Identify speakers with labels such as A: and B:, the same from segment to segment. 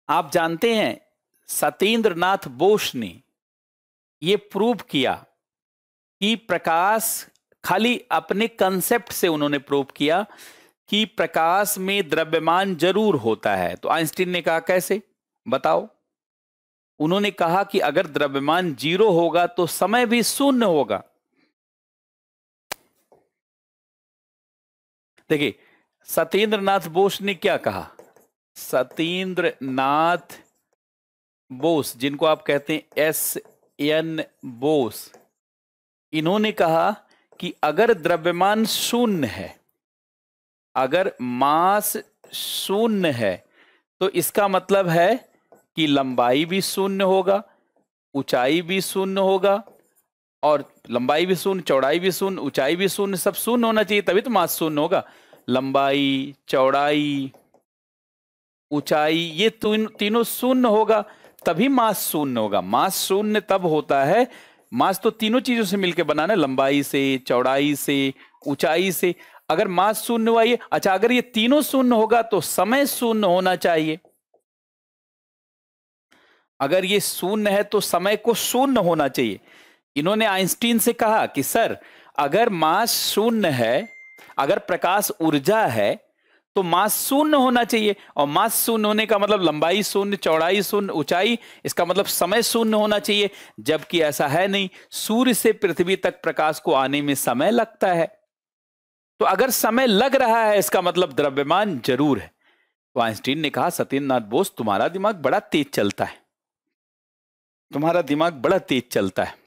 A: आप जानते हैं सत्येंद्र नाथ बोस ने ये प्रूव किया कि प्रकाश, खाली अपने कंसेप्ट से उन्होंने प्रूव किया कि प्रकाश में द्रव्यमान जरूर होता है। तो आइंस्टीन ने कहा कैसे, बताओ। उन्होंने कहा कि अगर द्रव्यमान 0 होगा तो समय भी शून्य होगा। देखिए सत्येंद्र नाथ बोस ने क्या कहा, सत्येंद्र नाथ बोस, जिनको आप कहते हैं SN बोस, इन्होंने कहा कि अगर द्रव्यमान शून्य है, अगर मास शून्य है, तो इसका मतलब है कि लंबाई भी शून्य होगा, ऊंचाई भी शून्य होगा, और लंबाई भी शून्य, चौड़ाई भी शून्य, ऊंचाई भी शून्य, सब शून्य होना चाहिए, तभी तो मास शून्य होगा। लंबाई, चौड़ाई, ऊंचाई, ये तीनों शून्य होगा तभी मास शून्य होगा। मास शून्य तब होता है, मास तो तीनों चीजों से मिलकर बना है, लंबाई से, चौड़ाई से, ऊंचाई से। अगर मास शून्य हुआ ये, अच्छा अगर ये तीनों शून्य होगा तो समय शून्य होना चाहिए। अगर ये शून्य है तो समय को शून्य होना चाहिए। इन्होंने आइंस्टीन से कहा कि सर अगर मास शून्य है, अगर प्रकाश ऊर्जा है, तो मास शून्य होना चाहिए, और मास शून्य होने का मतलब लंबाई शून्य, चौड़ाई शून्य, ऊंचाई, इसका मतलब समय शून्य होना चाहिए। जबकि ऐसा है नहीं, सूर्य से पृथ्वी तक प्रकाश को आने में समय लगता है। तो अगर समय लग रहा है इसका मतलब द्रव्यमान जरूर है। तो आइंस्टीन ने कहा सत्येंद्र नाथ बोस तुम्हारा दिमाग बड़ा तेज चलता है, तुम्हारा दिमाग बड़ा तेज चलता है।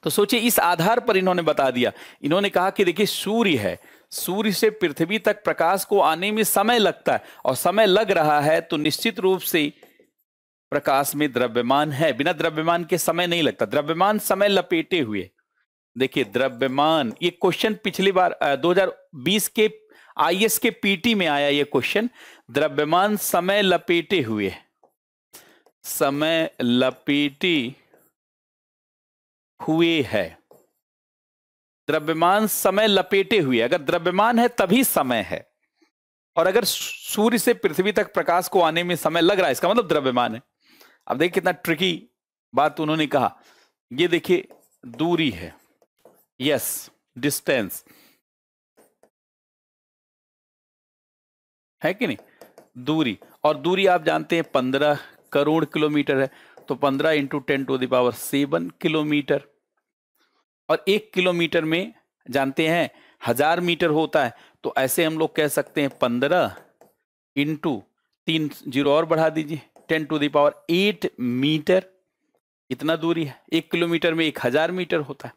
A: तो सोचिए इस आधार पर इन्होंने बता दिया, इन्होंने कहा कि देखिए सूर्य है, सूर्य से पृथ्वी तक प्रकाश को आने में समय लगता है, और समय लग रहा है तो निश्चित रूप से प्रकाश में द्रव्यमान है। बिना द्रव्यमान के समय नहीं लगता, द्रव्यमान समय लपेटे हुए। देखिए द्रव्यमान, ये क्वेश्चन पिछली बार 2020 के IAS के PT में आया ये क्वेश्चन, द्रव्यमान समय लपेटे हुए, समय लपेटे हुए है। द्रव्यमान समय लपेटे हुए, अगर द्रव्यमान है तभी समय है, और अगर सूर्य से पृथ्वी तक प्रकाश को आने में समय लग रहा है इसका मतलब द्रव्यमान है। अब देखिए कितना ट्रिकी बात उन्होंने कहा। ये देखिए दूरी है, यस डिस्टेंस है कि नहीं, दूरी, और दूरी आप जानते हैं 15 करोड़ किलोमीटर है, तो 15 × 10⁻7 किलोमीटर, और 1 किलोमीटर में जानते हैं 1000 मीटर होता है। तो ऐसे हम लोग कह सकते हैं 15 × 3 जीरो और बढ़ा दीजिए 10⁸ मीटर, इतना दूरी है। 1 किलोमीटर में 1000 मीटर होता है।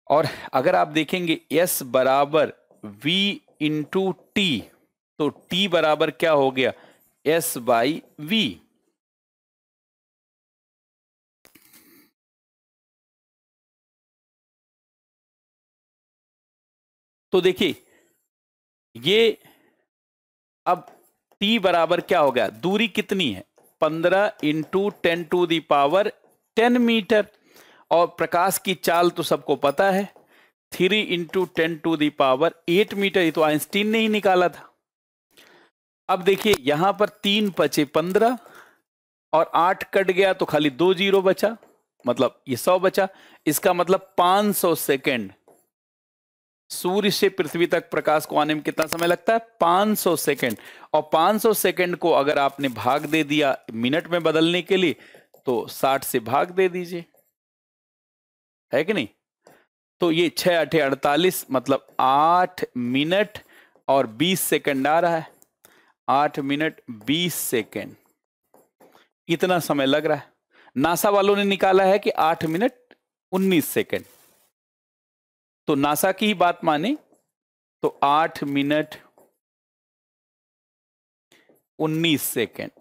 A: और अगर आप देखेंगे S बराबर V × T, तो T बराबर क्या हो गया, S/V। तो देखिए ये अब T बराबर क्या हो गया, दूरी कितनी है, 15 × 10⁻10 मीटर, और प्रकाश की चाल तो सबको पता है 3 × 10⁸ मीटर, ये तो आइंस्टीन ने ही निकाला था। अब देखिए यहां पर 3 × 5 = 15, और 8 कट गया तो खाली 2 जीरो बचा, मतलब ये 100 बचा। इसका मतलब 500 सेकेंड, सूर्य से पृथ्वी तक प्रकाश को आने में कितना समय लगता है, 500 सेकेंड। और 500 सेकेंड को अगर आपने भाग दे दिया मिनट में बदलने के लिए, तो 60 से भाग दे दीजिए, है कि नहीं। तो ये 6 × 8 = 48, मतलब 8 मिनट और 20 सेकेंड आ रहा है, 8 मिनट 20 सेकेंड, इतना समय लग रहा है। नासा वालों ने निकाला है कि 8 मिनट 19 सेकेंड। तो नासा की ही बात माने तो 8 मिनट 19 सेकेंड,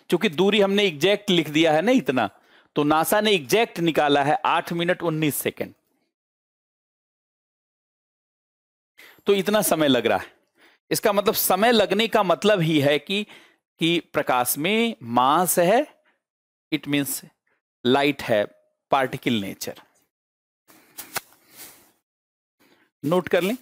A: क्योंकि दूरी हमने एग्जैक्ट लिख दिया है ना इतना, तो नासा ने एग्जैक्ट निकाला है 8 मिनट 19 सेकेंड। तो इतना समय लग रहा है। इसका मतलब समय लगने का मतलब ही है कि प्रकाश में मास है, इट मींस लाइट है, पार्टिकल नेचर। नोट कर लें।